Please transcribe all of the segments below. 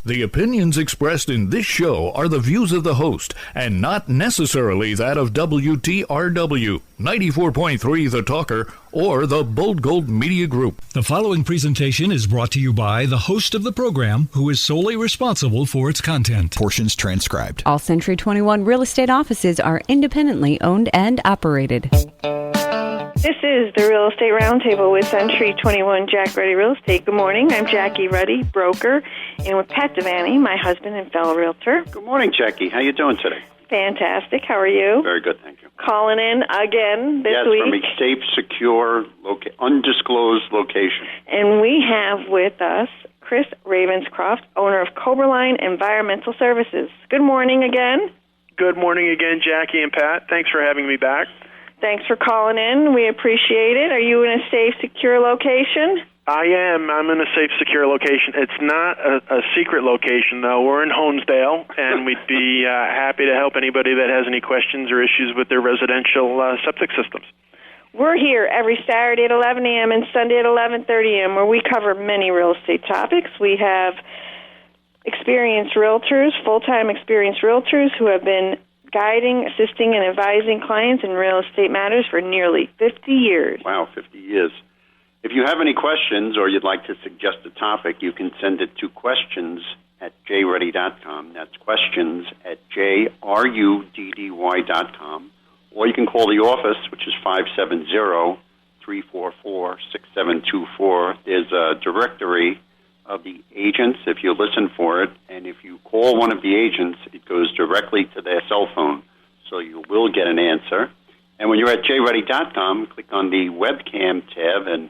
The opinions expressed in this show are the views of the host and not necessarily that of WTRW, 94.3 The Talker, or the Bold Gold Media Group. The following presentation is brought to you by the host of the program, who is solely responsible for its content. Portions transcribed. All Century 21 real estate offices are independently owned and operated. This is the Real Estate Roundtable with Century 21 Jack Ruddy Real Estate. Good morning. I'm Jackie Ruddy, broker, and with Pat Devaney, my husband and fellow realtor. Good morning, Jackie. How you doing today? Fantastic. How are you? Very good, thank you. Calling in again this week. Yes, from a safe, secure, undisclosed location. And we have with us Chris Ravenscroft, owner of Koberlein Environmental Services. Good morning again. Good morning again, Jackie and Pat. Thanks for having me back. Thanks for calling in. We appreciate it. Are you in a safe, secure location? I am. I'm in a safe, secure location. It's not a secret location, though. We're in Honesdale, and we'd be happy to help anybody that has any questions or issues with their residential septic systems. We're here every Saturday at 11 a.m. and Sunday at 11:30 a.m., where we cover many real estate topics. We have experienced realtors, full-time experienced realtors who have been guiding, assisting, and advising clients in real estate matters for nearly 50 years. Wow, 50 years. If you have any questions or you'd like to suggest a topic, you can send it to questions@jruddy.com. That's questions@jruddy.com. Or you can call the office, which is 570-344-6724. There's a directory of the agents if you listen for it, and if you call one of the agents, it goes directly to their cell phone, so you will get an answer. And when you're at jruddy.com, click on the webcam tab, and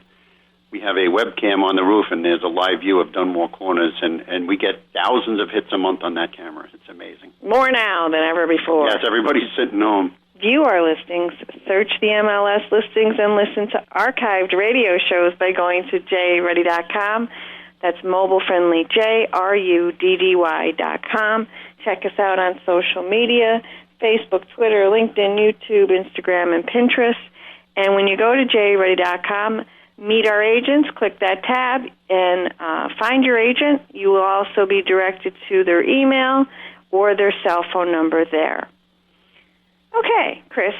we have a webcam on the roof, and there's a live view of Dunmore Corners, and we get thousands of hits a month on that camera. It's amazing. More now than ever before. Yes, everybody's sitting home. View our listings, search the MLS listings, and listen to archived radio shows by going to jruddy.com. That's mobile-friendly, jruddy.com. Check us out on social media, Facebook, Twitter, LinkedIn, YouTube, Instagram, and Pinterest. And when you go to jruddy.com, meet our agents, click that tab, and find your agent. You will also be directed to their email or their cell phone number there. Okay, Chris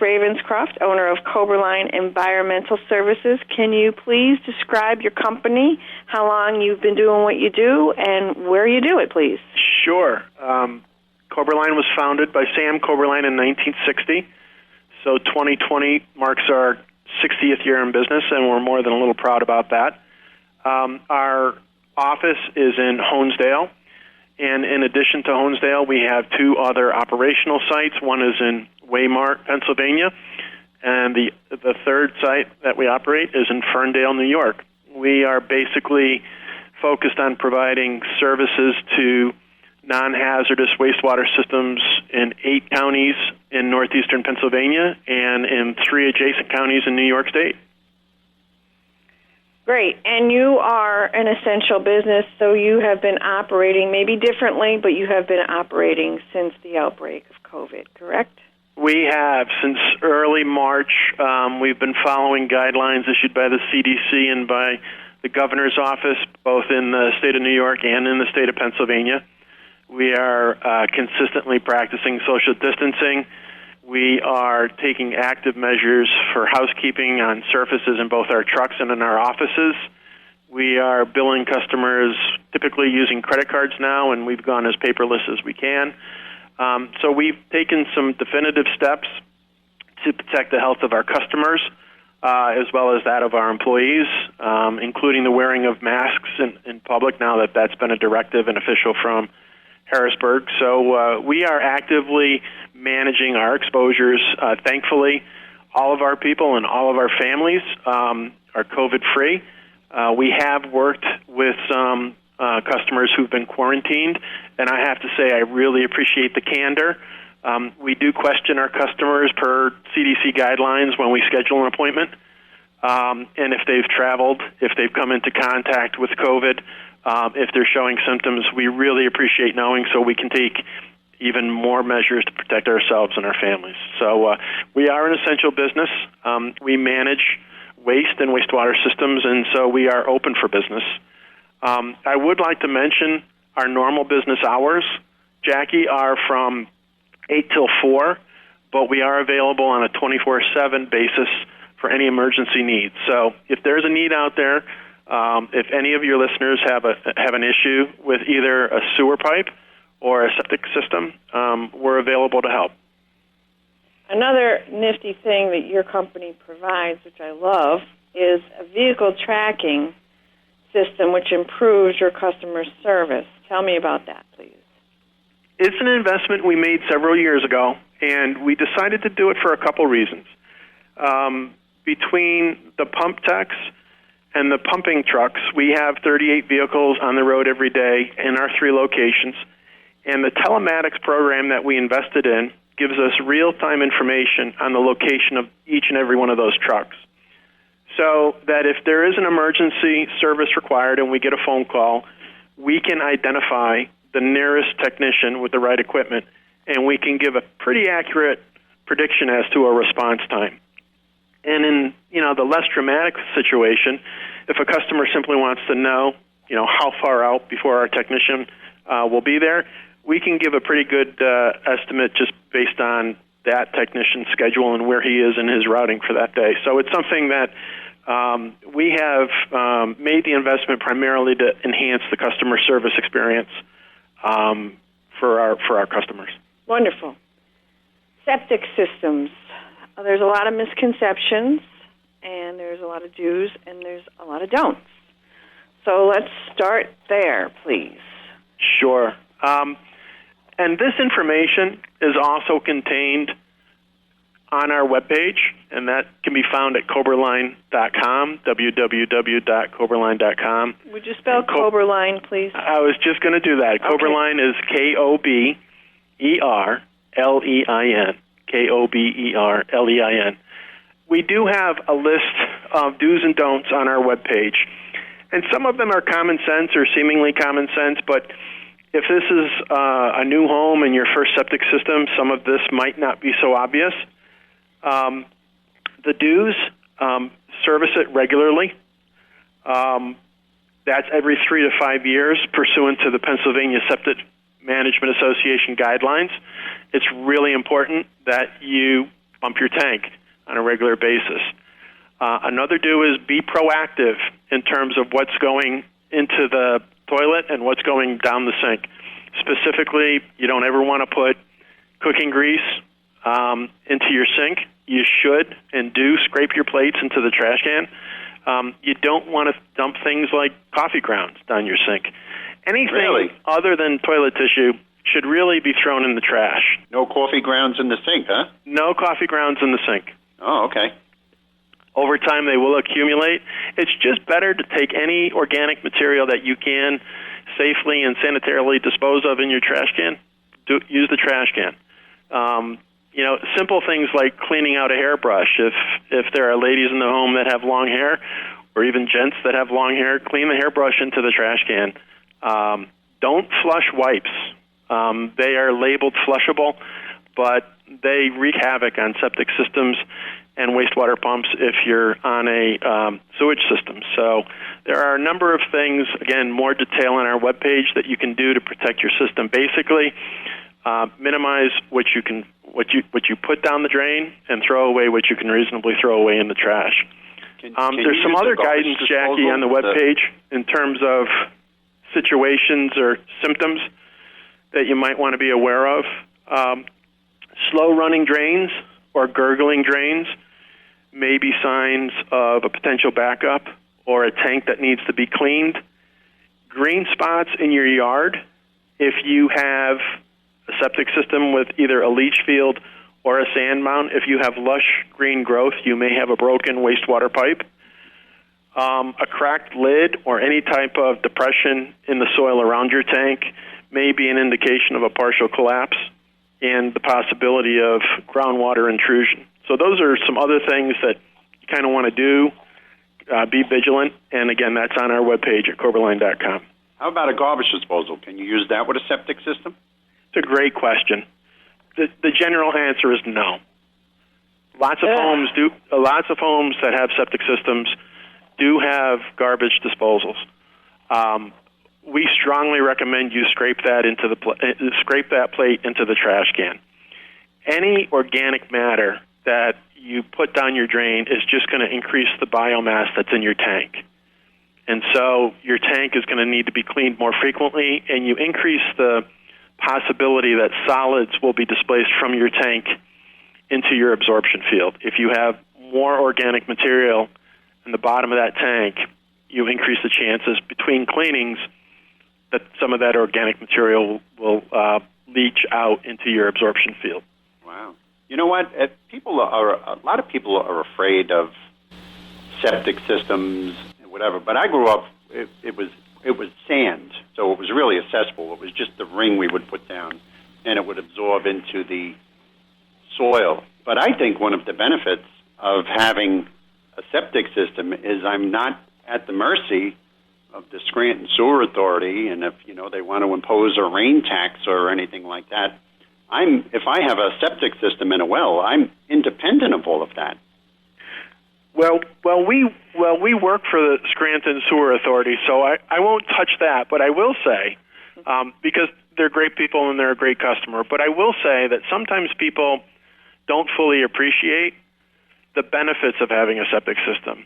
Ravenscroft, owner of Koberlein Environmental Services. Can you please describe your company, how long you've been doing what you do, and where you do it, please? Sure. Koberlein was founded by Sam Koberlein in 1960. So 2020 marks our 60th year in business, and we're more than a little proud about that. Our office is in Honesdale. And in addition to Honesdale, we have two other operational sites. One is in Waymart, Pennsylvania, and the third site that we operate is in Ferndale, New York. We are basically focused on providing services to non-hazardous wastewater systems in 8 counties in northeastern Pennsylvania and in 3 adjacent counties in New York State. Great. And you are an essential business, so you have been operating maybe differently, but you have been operating since the outbreak of COVID, correct? We have. Since early March, we've been following guidelines issued by the CDC and by the governor's office, both in the state of New York and in the state of Pennsylvania. We are consistently practicing social distancing. We are taking active measures for housekeeping on surfaces in both our trucks and in our offices. We are billing customers typically using credit cards now, and we've gone as paperless as we can. So we've taken some definitive steps to protect the health of our customers, as well as that of our employees, including the wearing of masks in public now that that's been a directive and official from Harrisburg. So we are actively managing our exposures. Thankfully, all of our people and all of our families are COVID-free. We have worked with some customers who've been quarantined, and I have to say I really appreciate the candor. We do question our customers per CDC guidelines when we schedule an appointment, and if they've traveled, if they've come into contact with COVID, if they're showing symptoms, we really appreciate knowing so we can take even more measures to protect ourselves and our families. So we are an essential business. We manage waste and wastewater systems, and so we are open for business. I would like to mention our normal business hours, Jackie, are from 8 till 4, but we are available on a 24/7 basis for any emergency needs. So if there's a need out there, if any of your listeners have an issue with either a sewer pipe or a septic system, we're available to help. Another nifty thing that your company provides, which I love, is a vehicle tracking system which improves your customer service. Tell me about that, please. It's an investment we made several years ago, and we decided to do it for a couple reasons. Between the pump techs and the pumping trucks, we have 38 vehicles on the road every day in our 3 locations, and the telematics program that we invested in gives us real-time information on the location of each and every one of those trucks. So that if there is an emergency service required and we get a phone call, we can identify the nearest technician with the right equipment, and we can give a pretty accurate prediction as to a response time. And in the less dramatic situation, if a customer simply wants to know how far out before our technician will be there, we can give a pretty good estimate just based on that technician's schedule and where he is in his routing for that day. So it's something that we have made the investment primarily to enhance the customer service experience for our customers. Wonderful. Septic systems. There's a lot of misconceptions, and there's a lot of do's, and there's a lot of don'ts. So let's start there, please. Sure. And this information is also contained on our webpage, and that can be found at Koberlein.com, www.koberlein.com. Would you spell Koberlein, please? I was just going to do that. Okay. Koberlein is Koberlein, Koberlein. We do have a list of do's and don'ts on our webpage, and some of them are common sense or seemingly common sense, but if this is a new home and your first septic system, some of this might not be so obvious. The do's, service it regularly. That's every 3 to 5 years pursuant to the Pennsylvania Septic Management Association guidelines. It's really important that you pump your tank on a regular basis. Another do is be proactive in terms of what's going into the toilet and what's going down the sink. Specifically, you don't ever want to put cooking grease into your sink. You should and do scrape your plates into the trash can. You don't want to dump things like coffee grounds down your sink. Anything other than toilet tissue should really be thrown in the trash. No coffee grounds in the sink, huh? No coffee grounds in the sink. Oh, okay. Over time, they will accumulate. It's just better to take any organic material that you can safely and sanitarily dispose of in your trash can. Use the trash can. Simple things like cleaning out a hairbrush. If there are ladies in the home that have long hair, or even gents that have long hair, clean the hairbrush into the trash can. Don't flush wipes. They are labeled flushable, but they wreak havoc on septic systems and wastewater pumps if you're on a sewage system. So there are a number of things, again, more detail on our webpage that you can do to protect your system. Basically, minimize what you put down the drain and throw away what you can reasonably throw away in the trash. There's some other guidance, Jackie, on the webpage in terms of situations or symptoms that you might want to be aware of. Slow-running drains or gurgling drains may be signs of a potential backup or a tank that needs to be cleaned. Green spots in your yard, if you have a septic system with either a leach field or a sand mound, if you have lush green growth, you may have a broken wastewater pipe. A cracked lid or any type of depression in the soil around your tank may be an indication of a partial collapse and the possibility of groundwater intrusion. So those are some other things that you kind of want to do. Be vigilant, and again, that's on our webpage at Koberlein.com. How about a garbage disposal? Can you use that with a septic system? It's a great question. The general answer is no. Lots of homes that have septic systems do have garbage disposals. we strongly recommend you scrape that plate into the trash can. Any organic matter that you put down your drain is just going to increase the biomass that's in your tank. And so your tank is going to need to be cleaned more frequently, and you increase the possibility that solids will be displaced from your tank into your absorption field. If you have more organic material in the bottom of that tank, you increase the chances between cleanings that some of that organic material will leach out into your absorption field. Wow. You know what? A lot of people are afraid of septic systems and whatever, but I grew up, it was sand, so it was really accessible. It was just the ring we would put down, and it would absorb into the soil. But I think one of the benefits of having a septic system is I'm not at the mercy of the Scranton Sewer Authority, and if they want to impose a rain tax or anything like that, if I have a septic system in a well, I'm independent of all of that. Well, we work for the Scranton Sewer Authority, so I won't touch that. But I will say, because they're great people and they're a great customer, but I will say that sometimes people don't fully appreciate the benefits of having a septic system.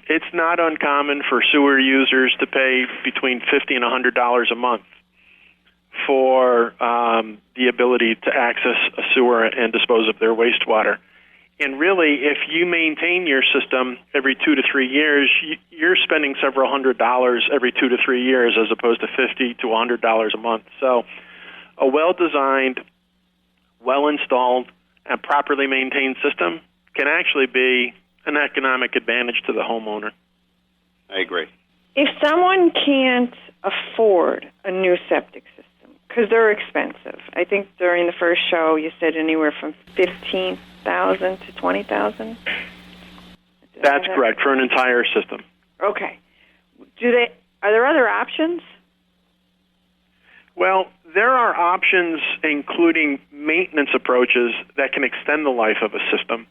It's not uncommon for sewer users to pay between $50 and $100 a month for the ability to access a sewer and dispose of their wastewater. And really, if you maintain your system every 2 to 3 years, you're spending several $100s every 2 to 3 years as opposed to $50 to $100 a month. So a well-designed, well-installed, and properly maintained system can actually be an economic advantage to the homeowner. I agree. If someone can't afford a new septic system, because they're expensive, I think during the first show you said anywhere from $15,000 to $20,000. That's correct, for an entire system. Okay. Are there other options? Well, there are options including maintenance approaches that can extend the life of a system.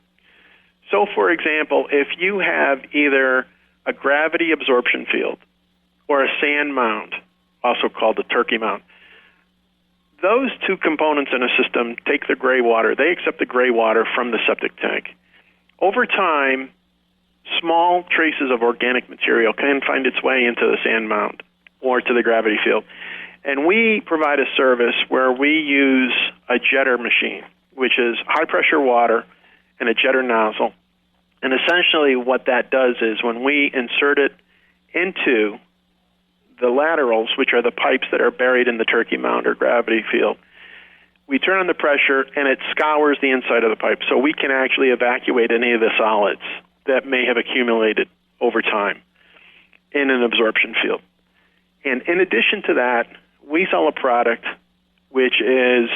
So, for example, if you have either a gravity absorption field or a sand mound, also called a turkey mound, those two components in a system take the gray water. They accept the gray water from the septic tank. Over time, small traces of organic material can find its way into the sand mound or to the gravity field. And we provide a service where we use a jetter machine, which is high-pressure water and a jetter nozzle. And essentially what that does is when we insert it into the laterals, which are the pipes that are buried in the turkey mound or gravity field, we turn on the pressure and it scours the inside of the pipe. So we can actually evacuate any of the solids that may have accumulated over time in an absorption field. And in addition to that, we sell a product which is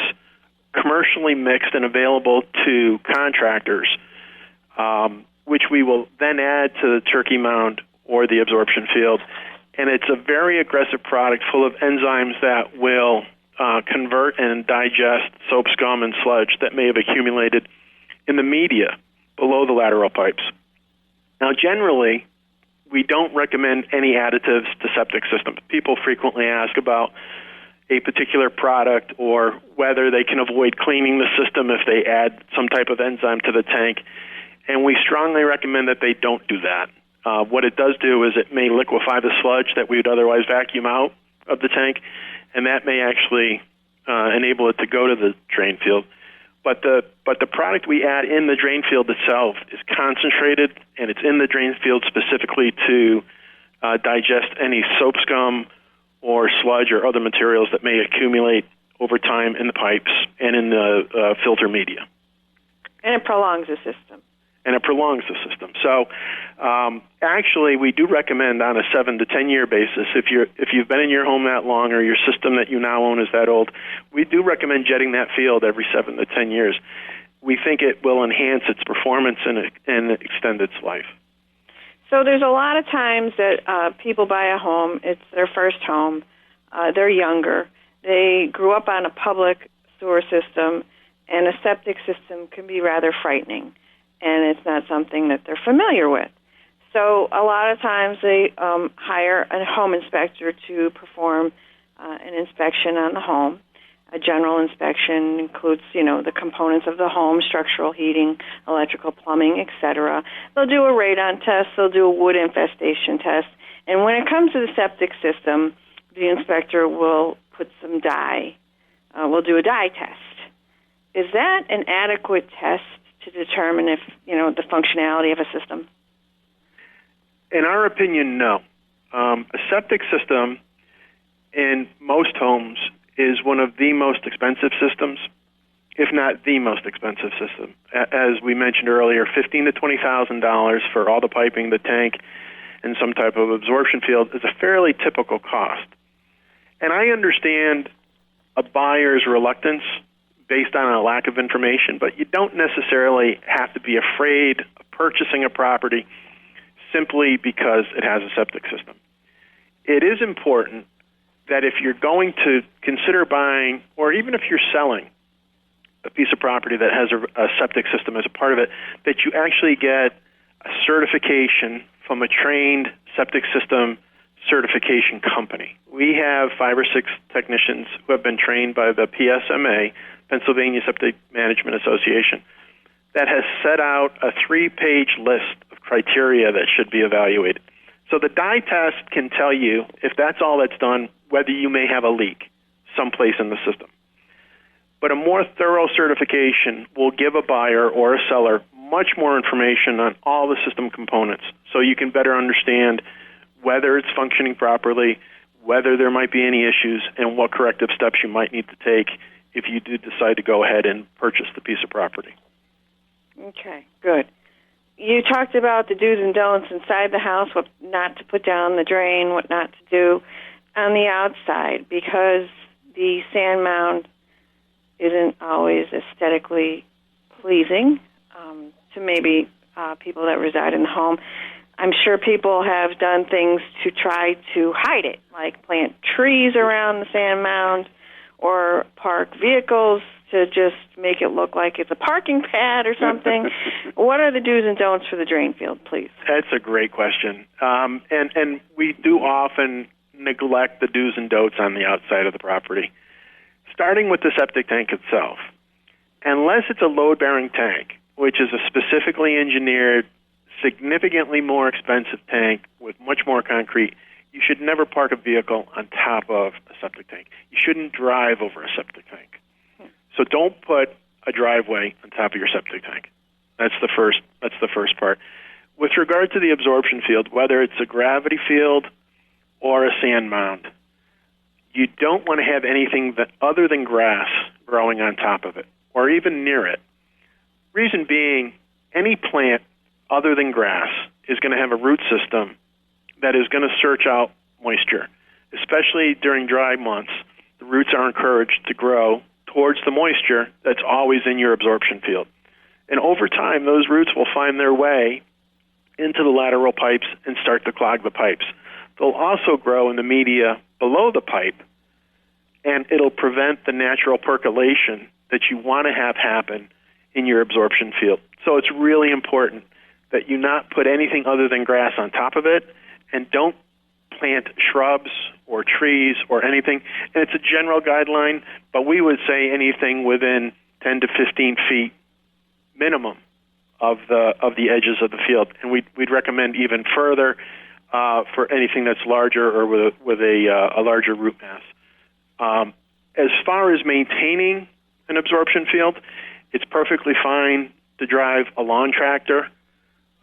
commercially mixed and available to contractors, which we will then add to the turkey mound or the absorption field. And it's a very aggressive product full of enzymes that will convert and digest soap, scum, and sludge that may have accumulated in the media below the lateral pipes. Now, generally, we don't recommend any additives to septic systems. People frequently ask about a particular product or whether they can avoid cleaning the system if they add some type of enzyme to the tank. And we strongly recommend that they don't do that. What it does do is it may liquefy the sludge that we would otherwise vacuum out of the tank, and that may actually enable it to go to the drain field. But the product we add in the drain field itself is concentrated, and it's in the drain field specifically to digest any soap scum or sludge or other materials that may accumulate over time in the pipes and in the filter media. And it prolongs the system. And it prolongs the system. So, actually, we do recommend on a 7 to 10 year basis, if you've been in your home that long or your system that you now own is that old, we do recommend jetting that field every 7 to 10 years. We think it will enhance its performance and extend its life. So there's a lot of times that people buy a home, it's their first home, they're younger, they grew up on a public sewer system, and a septic system can be rather frightening, and it's not something that they're familiar with. So a lot of times they hire a home inspector to perform an inspection on the home. A general inspection includes, the components of the home, structural heating, electrical, plumbing, etc. They'll do a radon test. They'll do a wood infestation test. And when it comes to the septic system, the inspector will put some dye. We'll do a dye test. Is that an adequate test to determine if, the functionality of a system? In our opinion, no. A septic system in most homes is one of the most expensive systems, if not the most expensive system. As we mentioned earlier, $15,000 to $20,000 for all the piping, the tank, and some type of absorption field is a fairly typical cost. And I understand a buyer's reluctance based on a lack of information, but you don't necessarily have to be afraid of purchasing a property simply because it has a septic system. It is important that if you're going to consider buying, or even if you're selling a piece of property that has a septic system as a part of it, that you actually get a certification from a trained septic system certification company. We have 5 or 6 technicians who have been trained by the PSMA, Pennsylvania Septic Management Association, that has set out a 3-page list of criteria that should be evaluated. So the dye test can tell you, if that's all that's done, whether you may have a leak someplace in the system. But a more thorough certification will give a buyer or a seller much more information on all the system components, so you can better understand whether it's functioning properly, whether there might be any issues, and what corrective steps you might need to take if you do decide to go ahead and purchase the piece of property. Okay, good. You talked about the do's and don'ts inside the house, what not to put down the drain, what not to do on the outside, because the sand mound isn't always aesthetically pleasing to maybe people that reside in the home. I'm sure people have done things to try to hide it, like plant trees around the sand mound or park vehicles to just make it look like it's a parking pad or something. What are the do's and don'ts for the drain field, please? That's a great question. And we do often neglect the do's and don'ts on the outside of the property. Starting with the septic tank itself. Unless it's a load-bearing tank, which is a specifically engineered, significantly more expensive tank with much more concrete, you should never park a vehicle on top of a septic tank. You shouldn't drive over a septic tank. So don't put a driveway on top of your septic tank. That's the first part. With regard to the absorption field, whether it's a gravity field or a sand mound, you don't want to have anything other than grass growing on top of it or even near it. Reason being, any plant other than grass is going to have a root system that is going to search out moisture. Especially during dry months, the roots are encouraged to grow towards the moisture that's always in your absorption field. And over time, those roots will find their way into the lateral pipes and start to clog the pipes. They'll also grow in the media below the pipe, and it'll prevent the natural percolation that you want to have happen in your absorption field. So it's really important that you not put anything other than grass on top of it, and don't plant shrubs or trees or anything. And it's a general guideline, but we would say anything within 10 to 15 feet minimum of the edges of the field. And we'd recommend even further for anything that's larger or with a larger root mass. As far as maintaining an absorption field, it's perfectly fine to drive a lawn tractor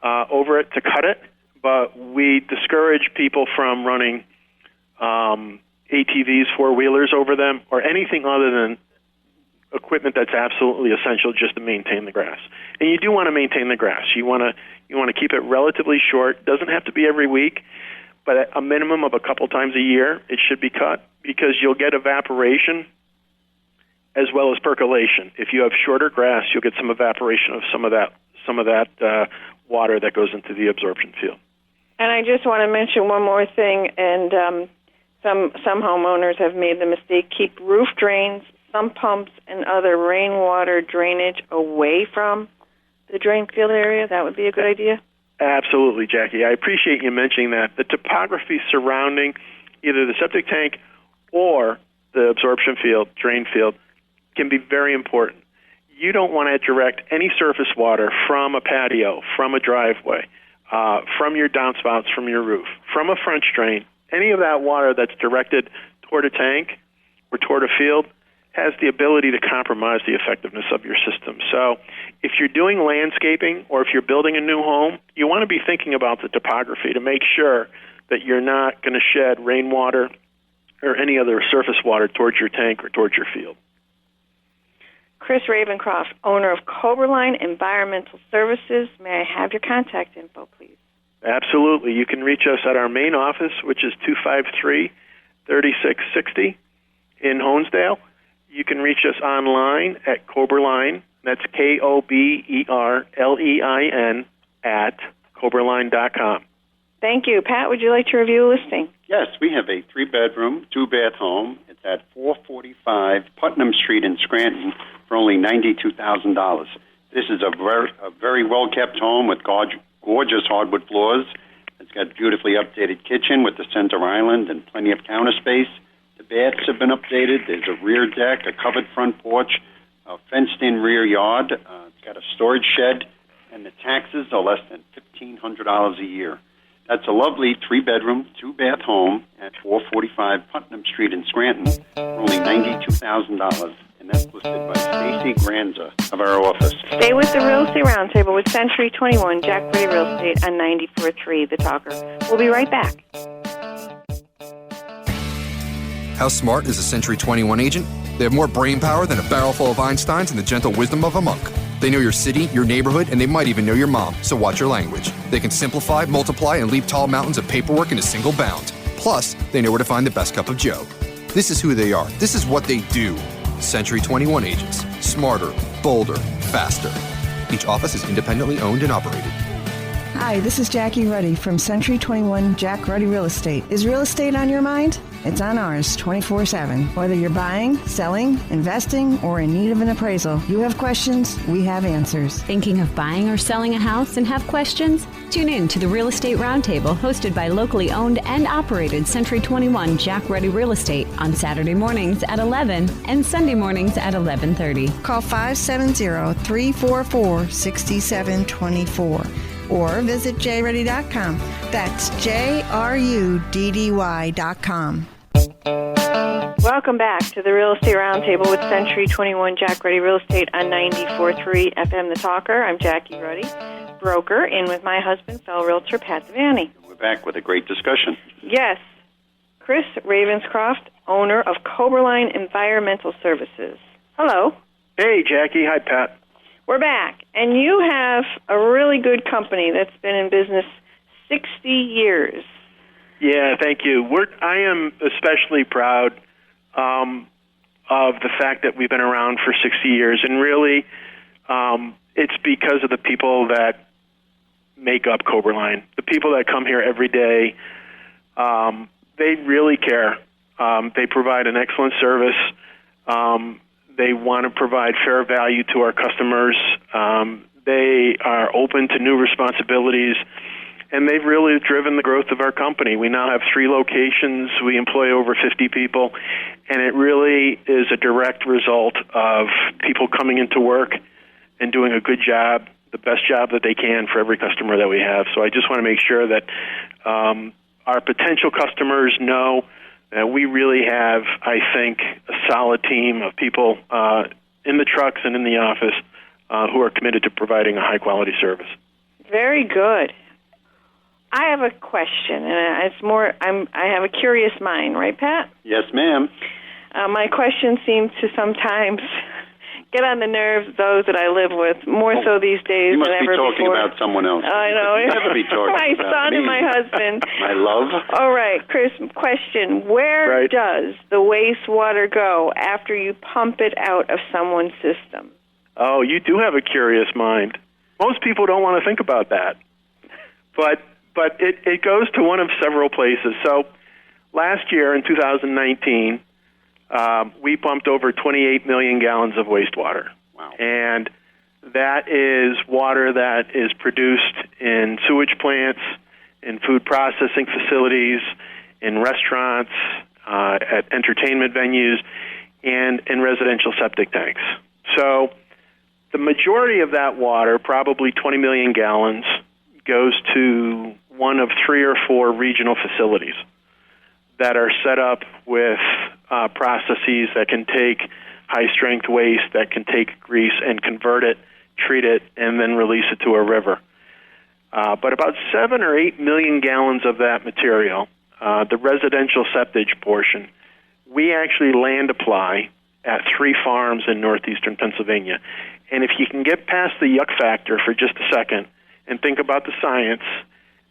over it to cut it, but we discourage people from running ATVs, four-wheelers over them, or anything other than equipment that's absolutely essential just to maintain the grass. And you do want to maintain the grass. You want to keep it relatively short. Doesn't have to be every week, but at a minimum of a couple times a year, it should be cut, because you'll get evaporation as well as percolation. If you have shorter grass, you'll get some evaporation of some of that water that goes into the absorption field. And I just want to mention one more thing, and some homeowners have made the mistake: keep roof drains, sump pumps, and other rainwater drainage away from the drain field area. That would be a good idea. Absolutely, Jackie. I appreciate you mentioning that. The topography surrounding either the septic tank or the absorption field, drain field, can be very important. You don't want to direct any surface water from a patio, from a driveway, from your downspouts, from your roof, from a French drain. Any of that water that's directed toward a tank or toward a field has the ability to compromise the effectiveness of your system. So if you're doing landscaping or if you're building a new home, you want to be thinking about the topography to make sure that you're not going to shed rainwater or any other surface water towards your tank or towards your field. Chris Ravencroft, owner of Koberlein Environmental Services. May I have your contact info, please? Absolutely. You can reach us at our main office, which is 253-3660 in Honesdale. You can reach us online at Koberlein, that's Koberlein, at Koberlein.com. Thank you. Pat, would you like to review a listing? Yes, we have a 3-bedroom, 2-bath home. It's at 445 Putnam Street in Scranton for only $92,000. This is a very well-kept home with gorgeous hardwood floors. It's got beautifully updated kitchen with the center island and plenty of counter space. The baths have been updated. There's a rear deck, a covered front porch, a fenced-in rear yard. It's got a storage shed, and the taxes are less than $1,500 a year. That's a lovely 3-bedroom, 2-bath home at 445 Putnam Street in Scranton for only $92,000. And that's listed by Stacy Granza of our office. Stay with the Real Estate Roundtable with Century 21, Jack Ready Real Estate on 94.3 The Talker. We'll be right back. How smart is a Century 21 agent? They have more brain power than a barrel full of Einsteins and the gentle wisdom of a monk. They know your city, your neighborhood, and they might even know your mom, so watch your language. They can simplify, multiply, and leap tall mountains of paperwork in a single bound. Plus, they know where to find the best cup of joe. This is who they are. This is what they do. Century 21 agents. Smarter, bolder, faster. Each office is independently owned and operated. Hi, this is Jackie Ruddy from Century 21 Jack Ruddy Real Estate. Is real estate on your mind? It's on ours 24/7. Whether you're buying, selling, investing, or in need of an appraisal, you have questions, we have answers. Thinking of buying or selling a house and have questions? Tune in to the Real Estate Roundtable hosted by locally owned and operated Century 21 Jack Ruddy Real Estate on Saturday mornings at 11 and Sunday mornings at 11:30. Call 570-344-6724 or visit jruddy.com. That's JRUDDY.com. Welcome back to the Real Estate Roundtable with Century 21 Jack Ruddy Real Estate on 94.3 FM The Talker. I'm Jackie Ruddy, broker, in with my husband, fellow realtor Pat Devaney. We're back with a great discussion. Yes. Chris Ravenscroft, owner of Koberlein Environmental Services. Hello. Hey, Jackie. Hi, Pat. We're back, and you have a really good company that's been in business 60 years. Yeah, thank you. I am especially proud of the fact that we've been around for 60 years, and really it's because of the people that make up Koberlein, the people that come here every day. They really care. They provide an excellent service. They want to provide fair value to our customers. They are open to new responsibilities, and they've really driven the growth of our company. We now have 3 locations. We employ over 50 people, and it really is a direct result of people coming into work and doing a good job, the best job that they can for every customer that we have. So I just want to make sure that our potential customers know that we really have, I think, a solid team of people in the trucks and in the office who are committed to providing a high-quality service. Very good. I have a question, and it's more. I have a curious mind, right, Pat? Yes, ma'am. My questions seem to sometimes get on the nerves of those that I live with, more so these days than ever before. You must be talking about someone else. I know. You never be talking my about son me. and my husband. My love. All right, Chris, question. Where does the wastewater go after you pump it out of someone's system? Oh, you do have a curious mind. Most people don't want to think about that. But it goes to one of several places. So last year in 2019, we pumped over 28 million gallons of wastewater. Wow. And that is water that is produced in sewage plants, in food processing facilities, in restaurants, at entertainment venues, and in residential septic tanks. So the majority of that water, probably 20 million gallons, goes to one of 3 or 4 regional facilities that are set up with processes that can take high-strength waste, that can take grease and convert it, treat it, and then release it to a river. But about 7 or 8 million gallons of that material, the residential septage portion, we actually land apply at 3 farms in northeastern Pennsylvania. And if you can get past the yuck factor for just a second and think about the science,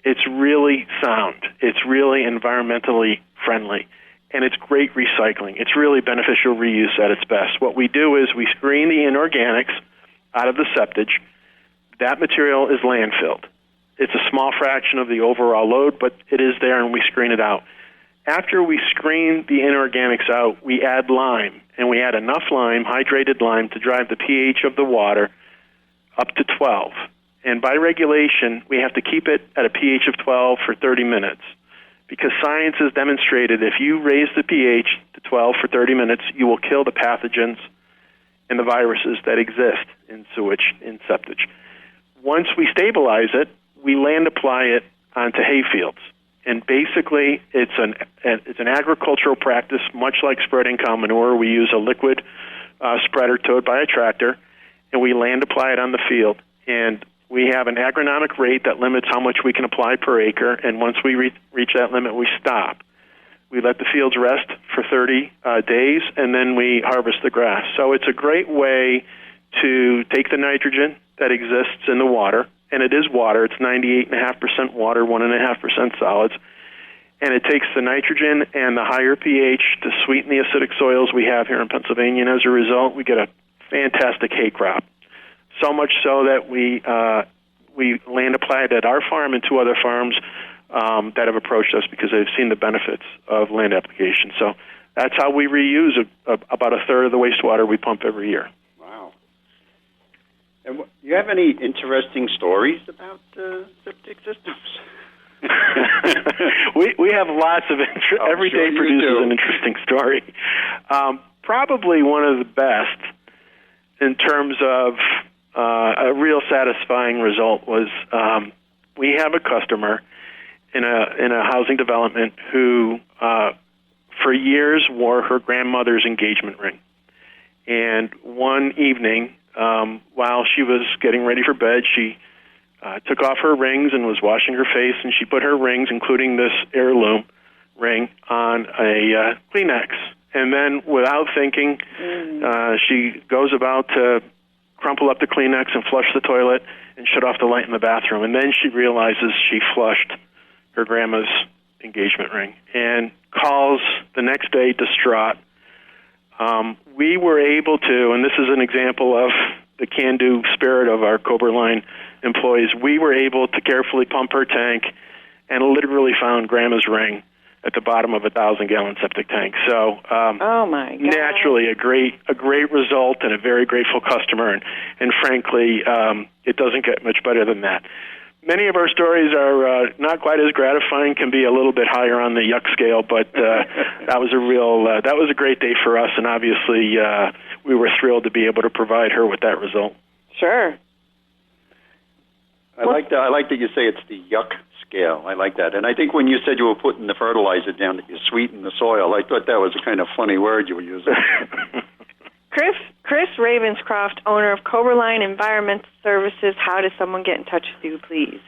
it's really sound. It's really environmentally friendly. And it's great recycling. It's really beneficial reuse at its best. What we do is we screen the inorganics out of the septage. That material is landfilled. It's a small fraction of the overall load, but it is there, and we screen it out. After we screen the inorganics out, we add lime, and we add enough lime, hydrated lime, to drive the pH of the water up to 12. And by regulation, we have to keep it at a pH of 12 for 30 minutes, because science has demonstrated if you raise the pH to 12 for 30 minutes, you will kill the pathogens and the viruses that exist in sewage, in septage. Once we stabilize it, we land apply it onto hay fields. And basically, it's an agricultural practice, much like spreading cow manure. We use a liquid spreader towed by a tractor, and we land apply it on the field. And we have an agronomic rate that limits how much we can apply per acre, and once we reach that limit, we stop. We let the fields rest for 30 days, and then we harvest the grass. So it's a great way to take the nitrogen that exists in the water, and it is water. It's 98.5% water, 1.5% solids. And it takes the nitrogen and the higher pH to sweeten the acidic soils we have here in Pennsylvania. And as a result, we get a fantastic hay crop. So much so that we land applied at our farm and 2 other farms that have approached us because they've seen the benefits of land application. So that's how we reuse about a third of the wastewater we pump every year. And do you have any interesting stories about septic systems? we have lots of every day produces an interesting story. Probably one of the best in terms of a real satisfying result was we have a customer in a housing development who for years wore her grandmother's engagement ring. And one evening, while she was getting ready for bed, she took off her rings and was washing her face, and she put her rings, including this heirloom ring, on a Kleenex. And then, without thinking, she goes about to crumple up the Kleenex and flush the toilet and shut off the light in the bathroom. And then she realizes she flushed her grandma's engagement ring and calls the next day distraught. We were able to, and this is an example of the can-do spirit of our Koberlein employees, we were able to carefully pump her tank and literally found grandma's ring at the bottom of a 1,000-gallon septic tank. So, oh my God. Naturally, a great result and a very grateful customer, and frankly, it doesn't get much better than that. Many of our stories are not quite as gratifying, can be a little bit higher on the yuck scale, but that was a great day for us, and obviously we were thrilled to be able to provide her with that result. Sure. I like that you say it's the yuck scale. I like that. And I think when you said you were putting the fertilizer down that you sweeten the soil, I thought that was a kind of funny word you were using. Chris Ravenscroft, owner of Koberlein Environmental Services. How does someone get in touch with you, please?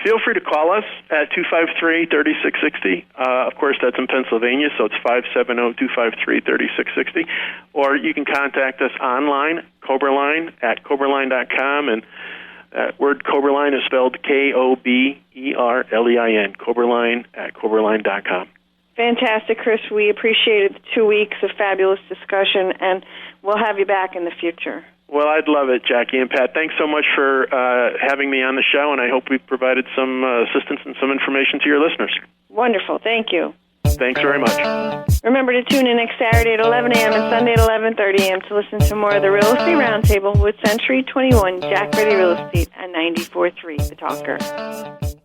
Feel free to call us at 253-3660. Of course, that's in Pennsylvania, so it's 570-253-3660. Or you can contact us online, Koberlein, at Koberlein.com, and that word Koberlein is spelled Koberlein, Koberlein at Koberlein.com. Fantastic, Chris. We appreciated the 2 weeks of fabulous discussion, and we'll have you back in the future. Well, I'd love it, Jackie and Pat. Thanks so much for having me on the show, and I hope we've provided some assistance and some information to your listeners. Wonderful. Thank you. Thanks very much. Remember to tune in next Saturday at 11 a.m. and Sunday at 11:30 a.m. to listen to more of the Real Estate Roundtable with Century 21 Jack Ready Real Estate on 94.3 The Talker.